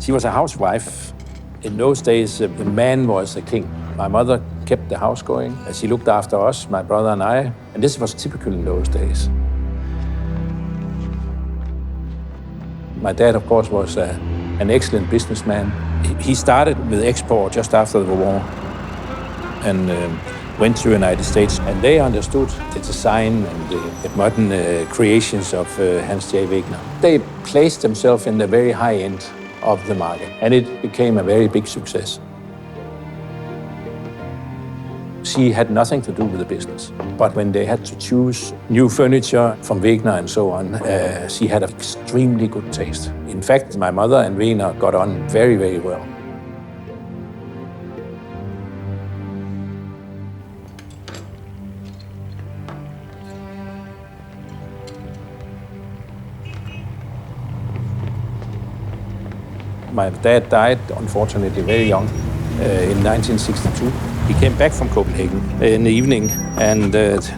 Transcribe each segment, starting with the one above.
She was a housewife. In those days, the man was the king. My mother kept the house going. She looked after us, my brother and I, and this was typical in those days. My dad, of course, was an excellent businessman. He started with export just after the war and went to the United States, and they understood the design and the modern creations of Hans J. Wegener. They placed themselves in the very high end of the market, and it became a very big success. She had nothing to do with the business, but when they had to choose new furniture from Wegener and so on, she had an extremely good taste. In fact, my mother and Wegener got on very, very well. My dad died, unfortunately, very young, in 1962. He came back from Copenhagen in the evening and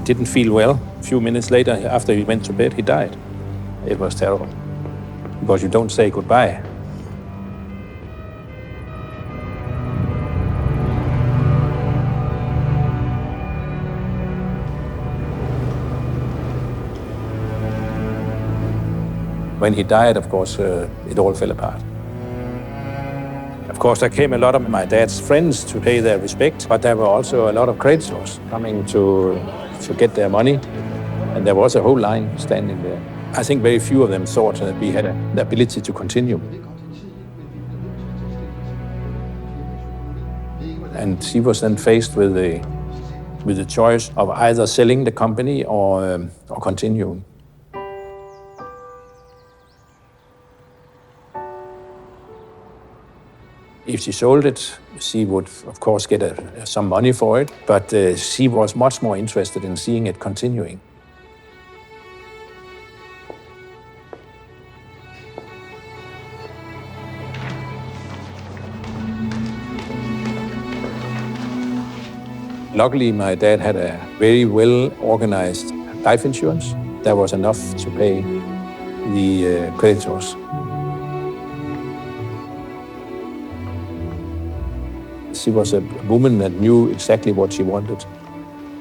didn't feel well. A few minutes later, after he went to bed, he died. It was terrible, because you don't say goodbye. When he died, of course, it all fell apart. Of course, there came a lot of my dad's friends to pay their respect, but there were also a lot of creditors coming to get their money, and there was a whole line standing there. I think very few of them thought that we had the ability to continue. And she was then faced with the choice of either selling the company or continuing. If she sold it, she would, of course, get some money for it, but she was much more interested in seeing it continuing. Luckily, my dad had a very well-organized life insurance. That was enough to pay the creditors. She was a woman that knew exactly what she wanted.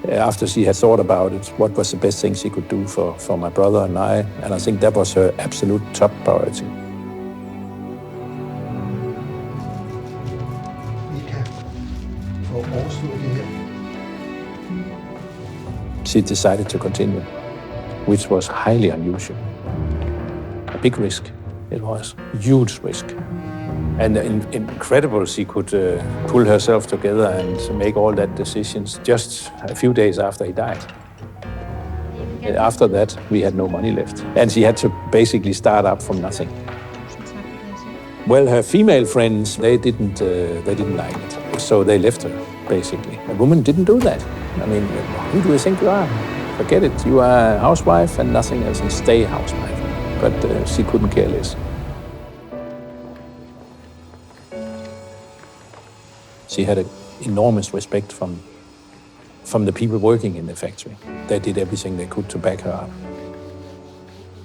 After she had thought about it, what was the best thing she could do for my brother and I think that was her absolute top priority. She decided to continue, which was highly unusual. A big risk, it was, huge risk. And incredible, she could pull herself together and make all that decisions just a few days after he died. After that, we had no money left. And she had to basically start up from nothing. Well, her female friends, they didn't like it. So they left her, basically. A woman didn't do that. I mean, who do you think you are? Forget it. You are a housewife and nothing else, and stay a housewife. But she couldn't care less. She had an enormous respect from the people working in the factory. They did everything they could to back her up.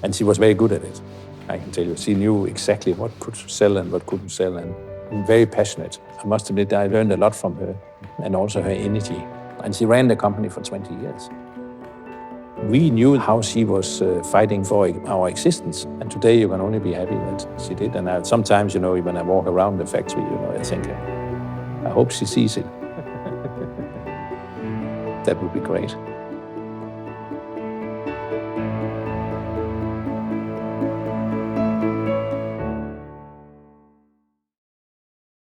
And she was very good at it, I can tell you. She knew exactly what could sell and what couldn't sell, and very passionate. I must admit, I learned a lot from her, and also her energy. And she ran the company for 20 years. We knew how she was fighting for our existence, and today you can only be happy that she did. And sometimes, when I walk around the factory, I think, I hope she sees it. That would be great.